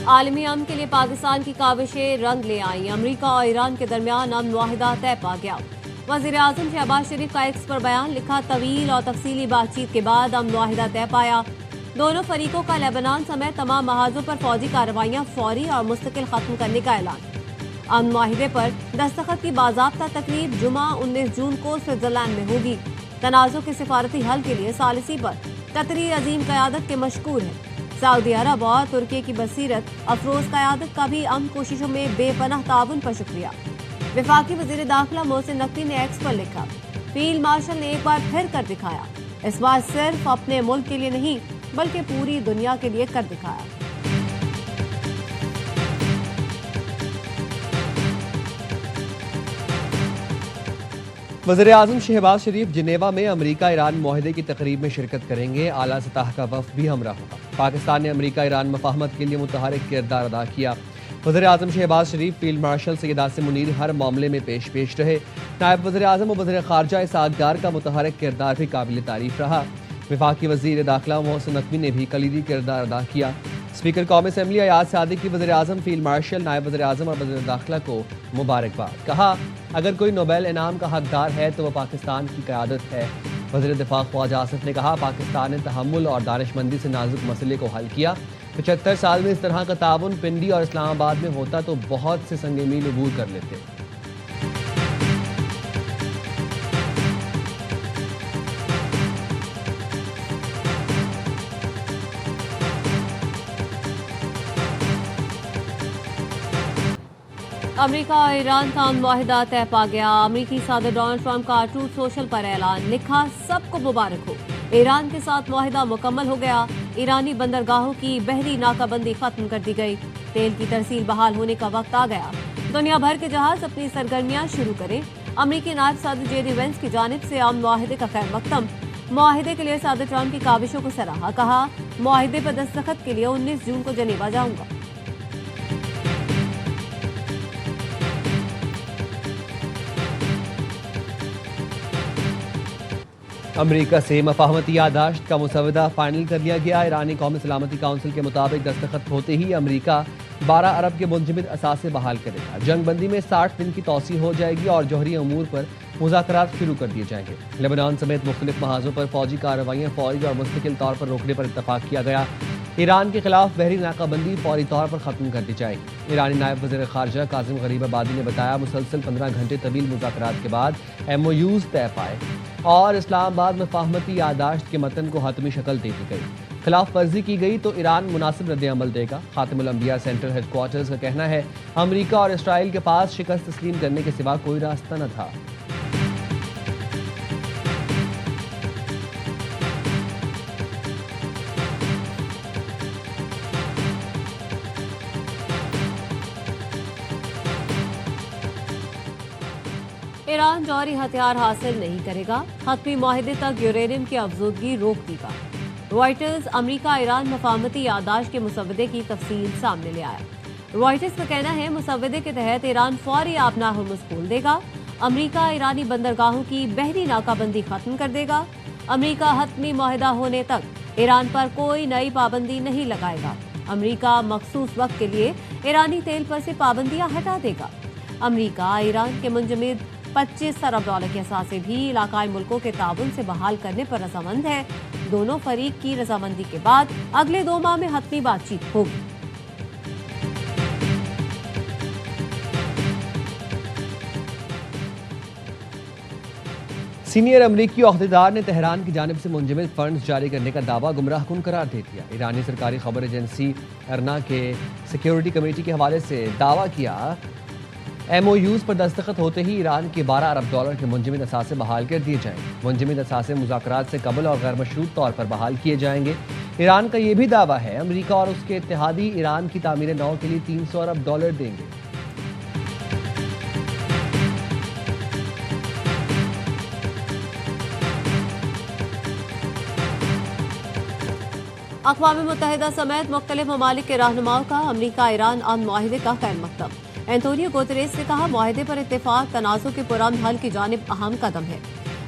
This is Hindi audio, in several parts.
आलमी अमन के लिए पाकिस्तान की काविशें रंग ले आई। अमरीका और ईरान के दरमियान अमन मुआहिदा तय पा गया। वज़ीर आज़म शहबाज शरीफ का एक्स पर बयान लिखा, तवील और तफसीली बातचीत के बाद अमन मुआहिदा तय पाया। दोनों फरीकों का लेबनान समेत तमाम महाजों पर फौजी कार्रवाइयां फौरी और मुस्तकिल खत्म करने का ऐलान। अमन मुआहिदे पर दस्तखत की बाज़ाब्ता तकरीब जुमा 19 जून को स्विट्जरलैंड में होगी। तनाज़ों के सिफारती हल के लिए सालिसी पर कतरी अजीम क़यादत के मशकूर है। सऊदी अरब और तुर्की की बसीरत अफरोज क़यादत का भी अमन कोशिशों में बेपनाह ताउन पर शुक्रिया। वफाकी वज़ीर दाखिला मोहसिन नकवी ने एक्स पर लिखा, फील्ड मार्शल ने एक बार फिर कर दिखाया। इस बार सिर्फ अपने मुल्क के लिए नहीं बल्कि पूरी दुनिया के लिए कर दिखाया। वज़ीर आज़म शहबाज शरीफ जिनेवा में अमरीका ईरान मुआहिदे की तकरीब में शिरकत करेंगे। आला सतह का वफ़द भी हमरा होगा। पाकिस्तान ने अमरीका ईरान मफाहमत के लिए मुतहरिक किरदार अदा किया। वज़ीर आज़म शहबाज शरीफ फील्ड मार्शल सैयद आसिम मुनीर हर मामले में पेश रहे। नायब वज़ीर आज़म और वज़ीर ख़ारजा इसहाक़ डार का मुतहरिक किरदार भी काबिल तारीफ़ रहा। वफाकी वज़ीर दाखिला मोहसिन नकवी ने भी कलीदी किरदार अदा किया। स्पीकर कौमी असम्बली अयाज सादिक की वज़ीर आज़म फील्ड मार्शल नायब वज़ीर आज़म और वज़ीर दाखिला को मुबारकबाद। कहा, अगर कोई नोबेल इनाम का हकदार है तो वह पाकिस्तान की क़यादत है। वज़ीर दिफ़ा ख्वाजा आसिफ ने कहा, पाकिस्तान ने तहम्मुल और दानिशमंदी से नाजुक मसले को हल किया। 75 साल में इस तरह का ताउन पिंडी और इस्लामाबाद में होता तो बहुत से संग मील अबूर कर लेते। अमरीका और ईरान का अमन मुआहिदा तय पा गया। अमरीकी सदर डोनाल्ड ट्रंप का ट्रूथ सोशल पर ऐलान, लिखा, सबको मुबारक हो, ईरान के साथ मुआहिदा मुकम्मल हो गया। ईरानी बंदरगाहों की बहरी नाकाबंदी खत्म कर दी गई। तेल की तरसील बहाल होने का वक्त आ गया। दुनिया भर के जहाज अपनी सरगर्मियां शुरू करें। अमरीकी नायब सदर जेडी वेंस की जानिब से अमन मुआहिदे का खैर मकदम। मुआहिदे के लिए सदर ट्रंप की काविशों को सराहा। कहा, मुआहिदे पर दस्तखत के लिए 19 जून को जनेवा जाऊंगा। अमरीका से मफाहमती यादाश्त का मुसवदा फाइनल कर लिया गया। ईरानी कौमी सलामती काउंसिल के मुताबिक दस्तखत होते ही अमरीका 12 अरब के मुंजमद असासे बहाल करेगा। जंगबंदी में 60 दिन की तोसी हो जाएगी और जौहरी अमूर पर मुज़ाकरात शुरू कर दिए जाएंगे। लेबनान समेत मुख्तलिफ महाजों पर फौजी कार्रवाइयाँ फौरी और मुस्तकिल तौर पर रोकने पर इत्तफाक किया गया। ईरान के खिलाफ बहरी नाकाबंदी फौरी तौर पर ख़त्म कर दी जाएगी। ईरानी नायब वज़ीर ख़ारजा कासिम गरीबाबादी ने बताया, मुसलसल 15 घंटे तवील मुज़ाकरात के बाद MOUs तय पाए और इस्लामाबाद मफाहमती यादाश्त के मतन को हतमी शक्ल दे दी गई। खिलाफ वर्जी की गई तो ईरान मुनासिब रद्द-ए-अमल देगा। खातिमुल अंबिया सेंट्रल हेडक्वार्टर्स का कहना है, अमरीका और इसराइल के पास शिकस्त तस्लीम करने के सिवा कोई रास्ता न था। ईरान जौहरी हथियार हासिल नहीं करेगा। हतमी मुआहिदे तक यूरेनियम की अफजूदगी रोक देगा। रॉयटर्स अमरीका ईरान मफाहमती यादाश्त के मुसवदे की तफसील सामने ले आया। रॉयटर्स का कहना है, मुसवदे के तहत ईरान फौरी अपना हुर्मुज़ खोल देगा। अमरीका ईरानी बंदरगाहों की बहरी नाकाबंदी खत्म कर देगा। अमरीका हतमी मुआहिदा होने तक ईरान पर कोई नई पाबंदी नहीं लगाएगा। अमरीका मखसूस वक्त के लिए ईरानी तेल पर से पाबंदियां हटा देगा। अमरीका ईरान के मुंजमद 25 अरब डॉलर के असासे भी इलाकाई मुल्कों के ताउन से बहाल करने पर रजामंद है। दोनों फरीक की रजामंदी के बाद अगले 2 माह में हतमी बातचीत होगी। सीनियर अमरीकी अहदेदार ने तेहरान की जानिब से मुंजमद फंड्स जारी करने का दावा गुमराहकुन करार दे दिया। ईरानी सरकारी खबर एजेंसी एरना के सिक्योरिटी कमेटी के हवाले से दावा किया, MOUs पर दस्तखत होते ही ईरान के 12 अरब डॉलर के मुंजमद असासे बहाल कर दिए जाएंगे। मुंजमद असासे मुज़ाकरात से कबल और गैर मशरूत तौर पर बहाल किए जाएंगे। ईरान का यह भी दावा है, अमरीका और उसके इत्तेहादी ईरान की तामीर नौ के लिए 300 अरब डॉलर देंगे। अक़वाम मुत्तहिदा समेत मुख्तलिफ ममालिक के रहनुमाओं का अमरीका ईरान अमन मुआहिदे का खैर मकदम। एंटोनियो गुतेरेस ने कहा, मुआहिदे पर इत्तेफाक तनाज़ुर के पुरअमन हल की जानिब अहम कदम है।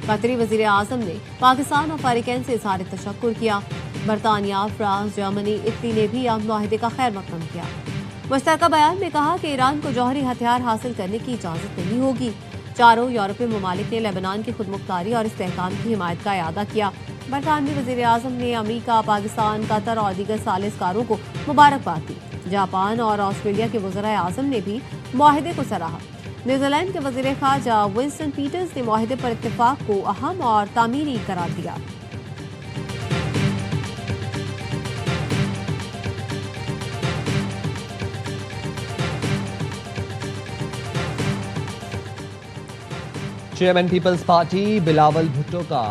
कतरी वज़ीर आज़म ने पाकिस्तान और फ़रीक़ैन से इज़हार तशक्कुर किया। बरतानिया, फ्रांस, जर्मनी, इटली ने भी अमन मुआहदे का खैर मकदम किया। मुश्तरका बयान में कहा कि ईरान को जौहरी हथियार हासिल करने की इजाजत नहीं होगी। चारों यूरोपीय ममालिक ने लेबनान की खुदमुख्तारी और इस्तेहकाम की हिमायत का इरादा किया। बरतानवी वज़ीर आज़म ने अमरीका, पाकिस्तान, कतर और दीगर सालिसकारों को मुबारकबाद दी। जापान और ऑस्ट्रेलिया के वज़ीर आज़म ने भी मुआहदे को सराहा। न्यूजीलैंड के वज़ीर ख़ारजा विंस्टन पीटर्स ने मुआहदे पर इत्तेफाक को अहम और तामीरी करार दिया। Chairman people's party Bilawal Bhutto का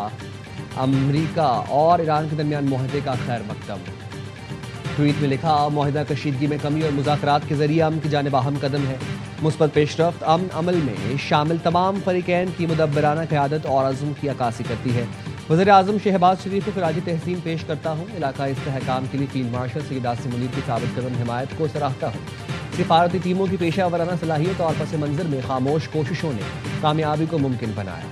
अमरीका और ईरान के दरमियान मुआहदे का खैर मकदम। ट्वीट में लिखा, मुआहदा कशीदगी में कमी और मुज़ाकरात के जरिए अमन की जानिब अहम कदम है। मुस्बत पेशरफ्त अमन अमल में शामिल तमाम फरीकैन की मुदब्बराना क़यादत और अज़्म की अक्कासी करती है। वज़ीर आज़म शहबाज शरीफ को खिराज तहसीन पेश करता हूँ। इलाकाई इस्तेहकाम के लिए फील्ड मार्शल सैयद आसिम मुनीर की साबित कदम हिमायत को सराहता हूँ। सिफारती टीमों की पेशा वराना सलाहियत और पस मंज़र में खामोश कोशिशों ने कामयाबी को मुमकिन बनाया।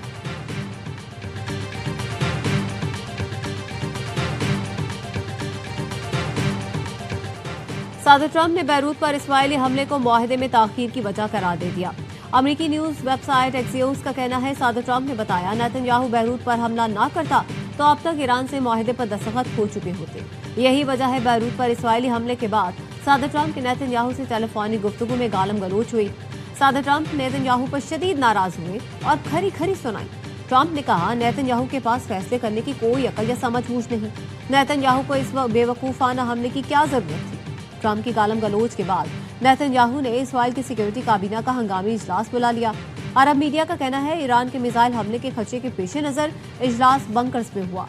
सदर ट्रंप ने बैरूत पर इस्राईली हमले को मुआहदे में ताखीर की वजह करार दे दिया। अमरीकी न्यूज वेबसाइट एक्सियोस का कहना है, सदर ट्रंप ने बताया, नेतन्याहू बैरूत पर हमला न करता तो अब तक ईरान से मुआहदे पर दस्तखत हो चुके होते। यही वजह है बैरूत पर इस्राईली हमले के बाद सदर ट्रंप की नेतन्याहू से टेलीफोनिक गुफ्तगू में गालम गलोच हुई। सदर ट्रंप नेतन्याहू पर शदीद नाराज हुए और खरी खरी सुनाई। ट्रंप ने कहा, नेतन्याहू के पास फैसले करने की कोई अकल या समझबूझ नहीं। नेतन्याहू को इस बेवकूफाना हमले की क्या जरूरत थी। ट्रंप की गालम गलोच के बाद नेतन्याहू ने इस्राईल की सिक्योरिटी काबीना का हंगामी इजलास बुला लिया। अरब मीडिया का कहना है, ईरान के मिसाइल हमले के खदशे के पेश नजर इजलास बंकर्स में हुआ।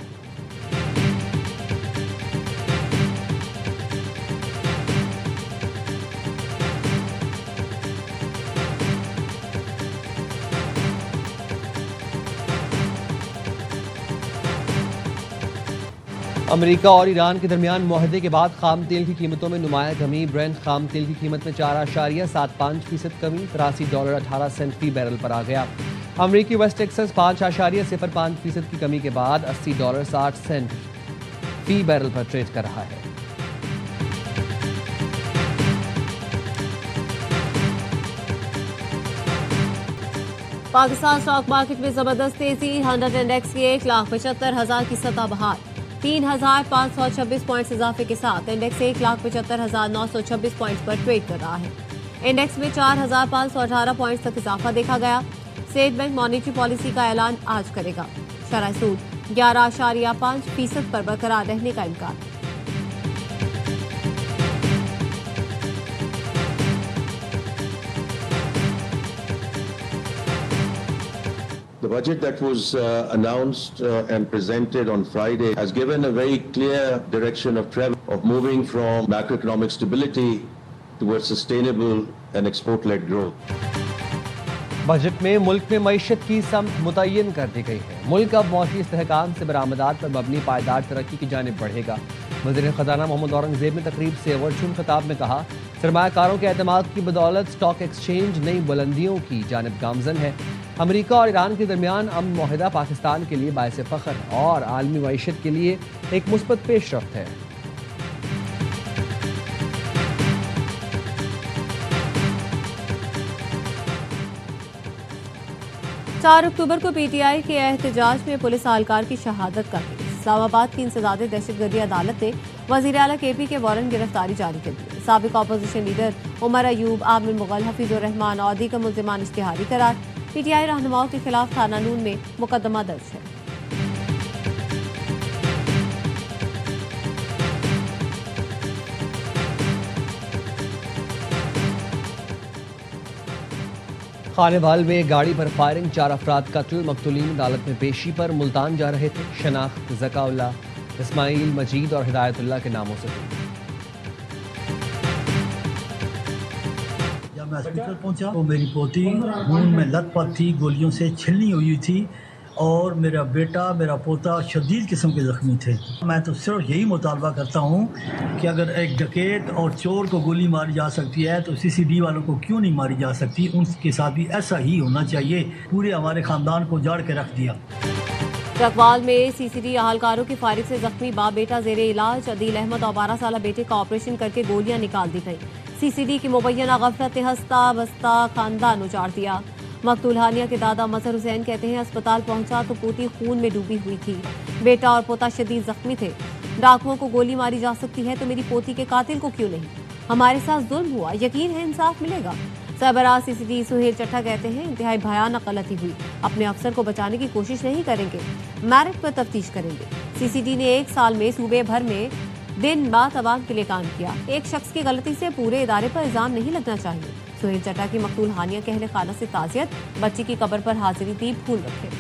अमेरिका और ईरान के दरमियान मुआहदे के बाद खाम तेल की कीमतों में नुमाया कमी। ब्रेंट खाम तेल की कीमत में 4.75% कमी, $83.18 फी बैरल पर आ गया। अमरीकी वेस्ट टेक्सास 5.05% की कमी के बाद $80.60 फी बैरल पर ट्रेड कर रहा है। पाकिस्तान स्टॉक मार्केट में जबरदस्त तेजी। 100 इंडेक्स की 1,75,000 की सतह बहाल। 3,526 पॉइंट्स इजाफे के साथ इंडेक्स 1,75,926 पॉइंट्स पर ट्रेड कर रहा है। इंडेक्स में 4,518 पॉइंट्स तक इजाफा देखा गया। स्टेट बैंक मॉनेटरी पॉलिसी का ऐलान आज करेगा। शरह सूद 11.5% पर बरकरार रहने का इम्कान। The budget that was announced and presented on Friday has given a very clear direction of travel, of moving from macroeconomic stability towards sustainable and export-led growth. Budget में मुल्क में मईशत की समत मुतय्यन कर दी गई है। मुल्क अब मौशी इस्तेहकाम से बरामदात पर मबनी पायदार तरक्की की जानिब बढ़ेगा। वज़ीर ख़ज़ाना मोहम्मद औरंगज़ेब ने तकरीब से वर्चुअल खिताब में कहा, सरमायाकारों के एतमाद की बदौलत स्टॉक एक्सचेंज नई बुलंदियों की जानिब गामजन है। अमेरिका और ईरान के दरमियान अमन मुआहदा पाकिस्तान के लिए बायसे फ़ख्र और आलमी मईशत के लिए एक मुस्बत पेशरफ्त है। 4 अक्टूबर को पीटीआई के एहतजाज में पुलिस एहलकार की शहादत का केस। इस्लामाबाद की इंसदादे दहशतगर्दी अदालत ने वज़ीर आला केपी के वारंट गिरफ्तारी जारी कर दी। साबिक अपोजिशन लीडर उमर अयूब, आमिर मुगल, हफीजुर रहमान और दीगर मुल्ज़िमान इश्तिहारी करार। पीटीआई रहनुमाओं के खिलाफ थाना नून में मुकदमा दर्ज है। खानेवाल में गाड़ी पर फायरिंग, 4 अफराद कत्ल। मकतूलीन अदालत में पेशी पर मुल्तान जा रहे थे। शनाख्त ज़काउल्ला, इस्माइल, मजीद और हिदायतुल्लाह के नामों से हुई। जब मैं हॉस्पिटल पहुंचा तो मेरी पोती खून में लथपथ थी, गोलियों से छिलनी हुई थी और मेरा बेटा, मेरा पोता शदीद किस्म के ज़ख्मी थे। मैं तो सिर्फ यही मुतालबा करता हूँ कि अगर एक डकैत और चोर को गोली मारी जा सकती है तो सीसीडी वालों को क्यों नहीं मारी जा सकती। उनके साथ भी ऐसा ही होना चाहिए। पूरे हमारे ख़ानदान को उजाड़ के रख दिया। चकवाल में सीसीडी अहलकारों की फायरिंग से जख्मी बाप बेटा जेर इलाज। अदील अहमद और 12 साल बेटे का ऑपरेशन करके गोलियां निकाल दी गई। सीसीडी की मुबैना गफलत ने हंसता बसता खानदान उजाड़ दिया। मकतूल हानिया के दादा मजहर हुसैन कहते हैं अस्पताल पहुंचा तो पोती खून में डूबी हुई थी। बेटा और पोता शदीद जख्मी थे। डाकुओं को गोली मारी जा सकती है तो मेरी पोती के कातिल को क्यों नहीं? हमारे साथ जुल्म हुआ, यकीन है इंसाफ मिलेगा। सरबराह सीसीडी सुहेल चट्टा कहते हैं इंतहाई भयानक गलती हुई, अपने अफसर को बचाने की कोशिश नहीं करेंगे, मेरिट पर तफ्तीश करेंगे। सीसीडी ने 1 साल में सूबे भर में दिन रात अवाम के लिए काम किया। एक शख्स की गलती से पूरे इदारे पर इल्जाम नहीं लगना चाहिए। सुहेल चट्टा की मकतूल हानिया के अहले खाना से ताज़ियत, बच्ची की कब्र पर हाजिरी दी, फूल रखे।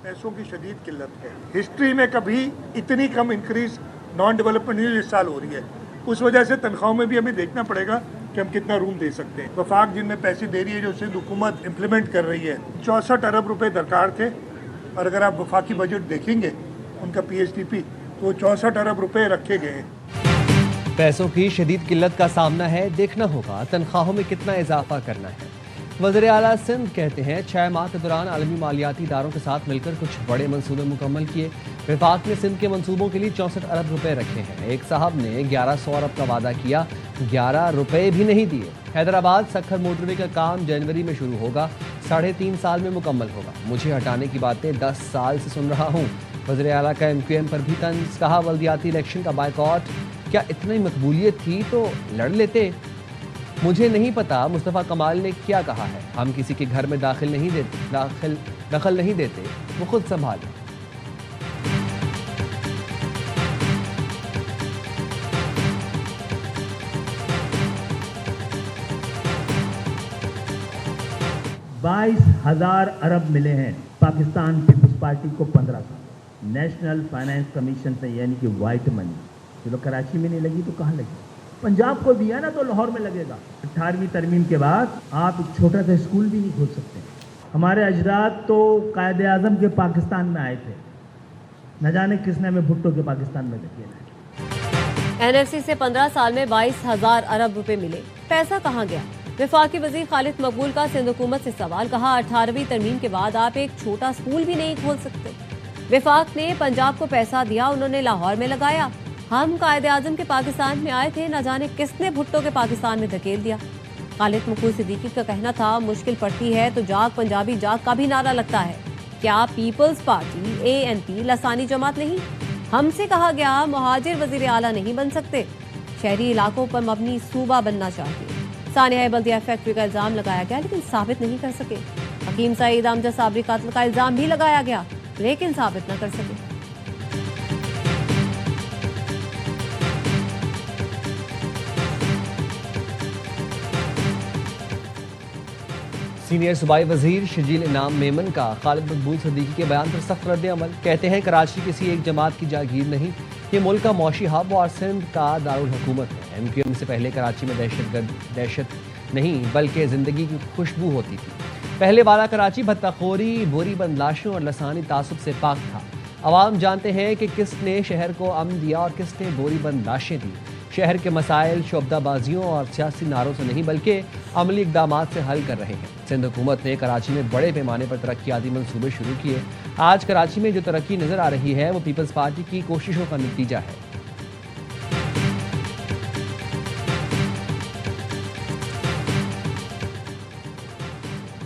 पैसों की शदीद किल्लत है। हिस्ट्री में कभी इतनी कम इंक्रीज नॉन डेवलपमेंट न्यूज इस साल हो रही है। उस वजह से तनख्वाहों में भी हमें देखना पड़ेगा कि हम कितना रूम दे सकते हैं। वफाक जिनमें पैसे दे रही है, जो सिंध हुकूमत इम्प्लीमेंट कर रही है, 64 अरब रुपए दरकार थे। और अगर आप वफाकी बजट देखेंगे उनका PHDP तो 64 अरब रुपए रखे गए हैं। पैसों की शदीद किल्लत का सामना है, देखना होगा तनख्वाहों में कितना इजाफा करना है। वज़ीर आला सिंध कहते हैं 6 माह के दौरान आलमी मालियाती इदारों के साथ मिलकर कुछ बड़े मंसूबे मुकम्मल किए। विफाक ने सिंध के मंसूबों के लिए 64 अरब रुपए रखे हैं। एक साहब ने 1100 अरब का वादा किया, 11 रुपए भी नहीं दिए। हैदराबाद सखर मोटरवे का काम जनवरी में शुरू होगा, 3.5 साल में मुकम्मल होगा। मुझे हटाने की बातें 10 साल से सुन रहा हूँ। वज़ीर आला का MQM पर भी तंज, कहा बल्दियाती इलेक्शन का बायकॉट, क्या इतनी मकबूलियत थी तो लड़ लेते। मुझे नहीं पता मुस्तफ़ा कमाल ने क्या कहा है, हम किसी के घर में दखल नहीं देते, वो खुद संभाले। बाईस 2000 अरब मिले हैं पाकिस्तान पीपल्स पार्टी को 15 साल। नेशनल फाइनेंस कमीशन से, यानी कि वाइट मनी। चलो कराची में नहीं लगी तो कहाँ लगी? पंजाब को दिया ना तो लाहौर में लगेगा। 18वीं तरमीम के बाद आप एक छोटा सा स्कूल भी नहीं खोल सकते। हमारे अजदाद तो कायदे आज़म के पाकिस्तान में आए थे, न जाने किसने हमें भुट्टो के पाकिस्तान में धकेला। NFC से 15 साल में 22,000 अरब रुपए मिले, पैसा कहाँ गया? वफाकी वजीर खालिद मकबूल का सिंध हुकूमत से सवाल, कहा 18वीं तरमीम के बाद आप एक छोटा स्कूल भी नहीं खोल सकते। वफाक ने पंजाब को पैसा दिया, उन्होंने लाहौर में लगाया। हम कायदे आजम के पाकिस्तान में आए थे, न जाने किसने भुट्टो के पाकिस्तान में धकेल दिया। खालिद मकबूल सिद्दीकी का कहना था मुश्किल पड़ती है तो जाग पंजाबी जाग का भी नारा लगता है। क्या पीपल्स पार्टी ANP लसानी जमात नहीं? हमसे कहा गया मुहाजिर वजीर आला नहीं बन सकते, शहरी इलाकों पर मबनी सूबा बनना चाहिए। सानिया बल्दिया फैक्ट्री का इल्जाम लगाया गया लेकिन साबित नहीं कर सके। हकीम सईद अमजद साबरी कातिल का इल्जाम भी लगाया गया लेकिन साबित न कर सके। सीनियर सूबाई वजीर शजील इनाम मेमन का खालिद मकबूल सिद्दीकी के बयान पर सख्त रद्द अमल। कहते हैं कराची किसी एक जमात की जागीर नहीं, ये मुल्क का मौशी हब और सिंध का दारुल हुकूमत है। MQM से पहले कराची में दहशत नहीं बल्कि ज़िंदगी की खुशबू होती थी। पहले वाला कराची भत्ताखोरी, बोरी बंद लाशों और लसानी तासुब से पाक था। अवाम जानते हैं कि किसने शहर को अमन दिया और किसने बोरी बंद लाशें दी। शहर के मसाइल शोबदाबाजियों और सियासी नारों से नहीं बल्कि अमली इकदामात से हल कर रहे हैं। सिंध हुकूमत ने कराची में बड़े पैमाने पर तरक्याती मंसूबे शुरू किए। आज कराची में जो तरक्की नजर आ रही है वो पीपल्स पार्टी की कोशिशों का नतीजा है।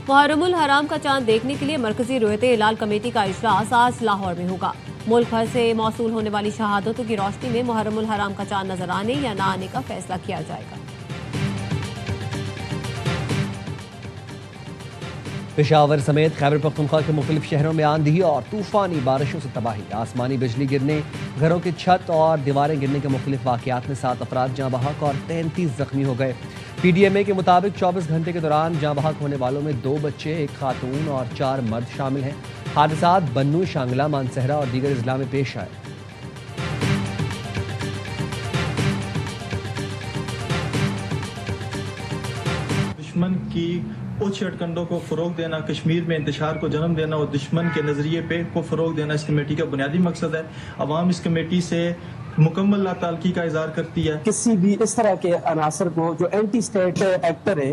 मुहर्रमुल हराम का चांद देखने के लिए मरकजी रोयते हिलाल कमेटी का इजलास आज लाहौर में होगा। मुल्क भर से मौसूल होने वाली शहादतों की रोशनी में मुहर्रमुल हराम का चांद नजर आने या न आने का फैसला किया जाएगा। पेशावर समेत खैबर पख्तूनख्वा के मुख्तलिफ शहरों में आंधी और तूफानी बारिशों से तबाही, आसमानी बिजली गिरने, घरों की छत और दीवारें गिरने के मुख्तलिफ वाक़यात में 7 अफराद जाँ बहक और 33 जख्मी हो गए। PDMA के मुताबिक 24 घंटे के दौरान जाँ बहक होने वालों में 2 बच्चे, 1 खातून और 4 मर्द शामिल हैं। हादसात बन्नू, शांगला, मानसहरा और दीगर अजला में पेश आए। दुश्मन की उच्च हटकंडों को फ़रोग देना, कश्मीर में इंतशार को जन्म देना और दुश्मन के नज़रिए पे को फ़रोग देना इस कमेटी का बुनियादी मकसद है। अवाम इस कमेटी से मुकम्मल लाताल्की का इजहार करती है। किसी भी इस तरह के अनासर को जो एंटी स्टेट एक्टर है,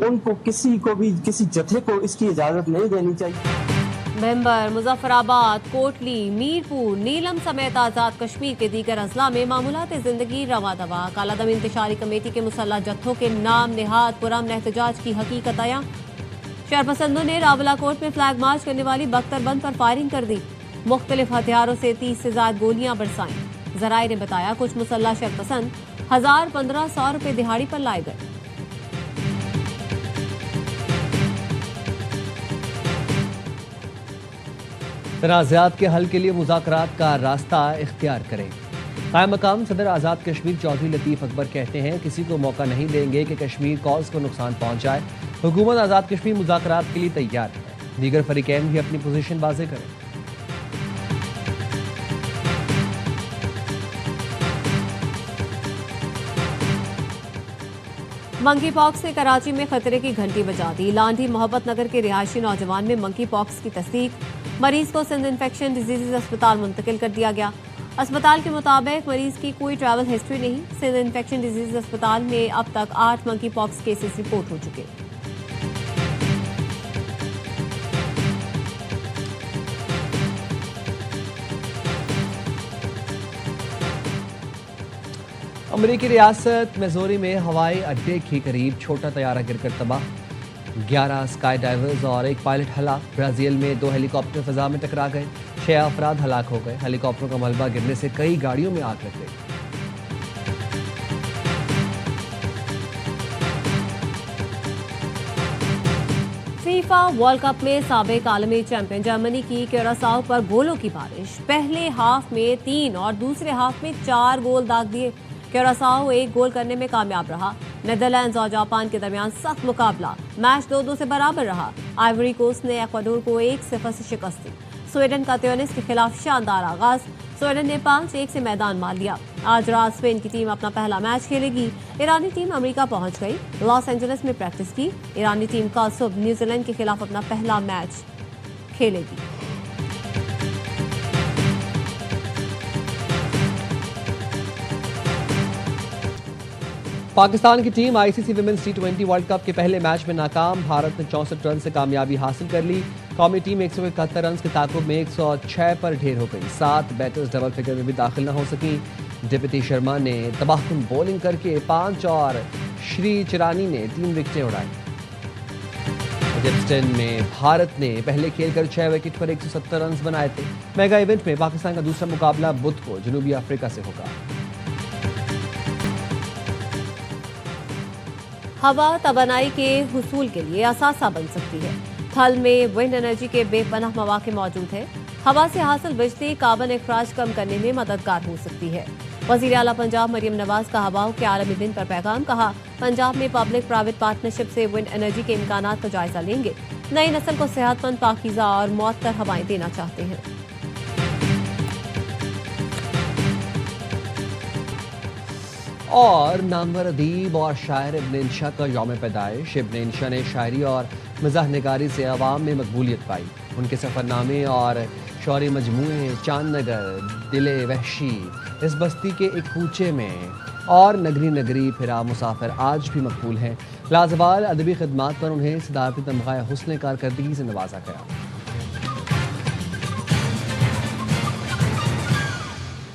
उनको किसी को भी किसी जत्थे को इसकी इजाजत नहीं देनी चाहिए। मेंबर मुजफ्फराबाद, कोटली, मीरपुर, नीलम समेत आजाद कश्मीर के दीगर अजला में मामूलात जिंदगी रवा दवा। कालादम इंतशारी कमेटी के मुसल्लह जत्थों के नाम निहाद पुरअमन एहतजाज की हकीकत आया। शहरपसंदों ने रावलाकोट में फ्लैग मार्च करने वाली बख्तरबंद पर फायरिंग कर दी। मुख्तलिफ हथियारों से 30 से ज्यादा गोलियां बरसाईं। जराये ने बताया कुछ मुसल्लह शहरपसंद 1000-1500 रुपए दिहाड़ी पर लाए गए। तनाज़ात के हल के लिए मुज़ाकरात का रास्ता इख्तियार करें। कायम मकाम सदर आज़ाद कश्मीर चौधरी लतीफ़ अकबर कहते हैं किसी को मौका नहीं देंगे कि कश्मीर कॉज को नुकसान पहुंचाए। हुकूमत आज़ाद कश्मीर मुज़ाकरात के लिए तैयार है। दीगर फरीकैन भी अपनी पोजीशन वाज़ेह करें। मंकी पॉक्स ने कराची में खतरे की घंटी बजा दी। लांडी मोहब्बत नगर के रिहायशी नौजवान में मंकी पॉक्स की तस्दीक। मरीज को सिंध इन्फेक्शन डिजीजेज अस्पताल मुंतकिल कर दिया गया। अस्पताल के मुताबिक मरीज की कोई ट्रैवल हिस्ट्री नहीं। सिंध इन्फेक्शन डिजीज अस्पताल में अब तक 8 मंकी पॉक्स केसेस रिपोर्ट हो चुके। अमरीकी रियासत मिज़ोरी में हवाई अड्डे के करीब छोटा तैयारा गिरकर तबाह। 11 स्काई डाइवर्स और एक पायलट हलाक। ब्राजील में 2 हेलीकॉप्टर फिजा में टकरा गए। 6 अफराद हलाक हो गए। हेलीकॉप्टर का मलबा गिरने से कई गाड़ियों में आग लग गई। फीफा वर्ल्ड कप में साबिक आलमी चैंपियन जर्मनी की क्यूरासाओ पर गोलों की बारिश। पहले हाफ में 3 और दूसरे हाफ में 4 गोल दाग दिए। क्यूरासाओ 1 गोल करने में कामयाब रहा। नेदरलैंड्स और जापान के दरमियान सख्त मुकाबला। मैच 2-2 से बराबर रहा। आइवरी कोस्ट ने इक्वाडोर को 1-0 से शिकस्त दी। स्वीडन का ट्यूनिस के खिलाफ शानदार आगाज। स्वीडन ने 5-1 से मैदान मार लिया। आज रात स्पेन की टीम अपना पहला मैच खेलेगी। ईरानी टीम अमेरिका पहुंच गई। लॉस एंजलिस में प्रैक्टिस की। ईरानी टीम कल सुबह न्यूजीलैंड के खिलाफ अपना पहला मैच खेलेगी। पाकिस्तान की team ICC women's T20 world cup के पहले मैच में नाकाम। भारत ने 64 रन से कामयाबी हासिल कर ली। कौमी टीम 171 रन के ताकुब में 106 पर ढेर हो गई। 7 बैटर्स डबल फिगर में भी दाखिल न हो सकी। डिप्टी शर्मा ने तबाहकुन बॉलिंग करके 5 और श्री चिरानी ने 3 विकेटें उड़ाई। एजिप्टन में भारत ने पहले खेलकर 6 विकेट पर 170 रन बनाए थे। मेगा इवेंट में पाकिस्तान का दूसरा मुकाबला बुध को जनूबी अफ्रीका से होगा। हवा तवानाई के हुसूल के लिए असासा बन सकती है। थल में विंड एनर्जी के बेपनाह मौके मौजूद है। हवा से हासिल बिजली कार्बन इखराज कम करने में मददगार हो सकती है। वज़ीर आला पंजाब मरियम नवाज का हवाओं के आलमी दिन पर पैगाम। कहा, पंजाब में पब्लिक प्राइवेट पार्टनरशिप से विंड एनर्जी के इम्कानात का जायजा लेंगे। नई नस्ल को सेहतमंद, पाकीज़ा और मुअत्तर हवाएं देना चाहते हैं। और नामवर अदीब और शायर इब्न इंशा का यौम पैदाइश। इब्न इंशा ने शायरी और मज़ाह निगारी से अवाम में मकबूलियत पाई। उनके सफ़रनामे और शौरी मजमूए चांदनगर, दिले वहशी, इस बस्ती के एक कूचे में और नगरी नगरी फिरा मुसाफिर आज भी मकबूल हैं। लाजवाल अदबी खिदमात पर उन्हें सदारती तमग़ा हुस्न कारकर्दगी से नवाजा गया।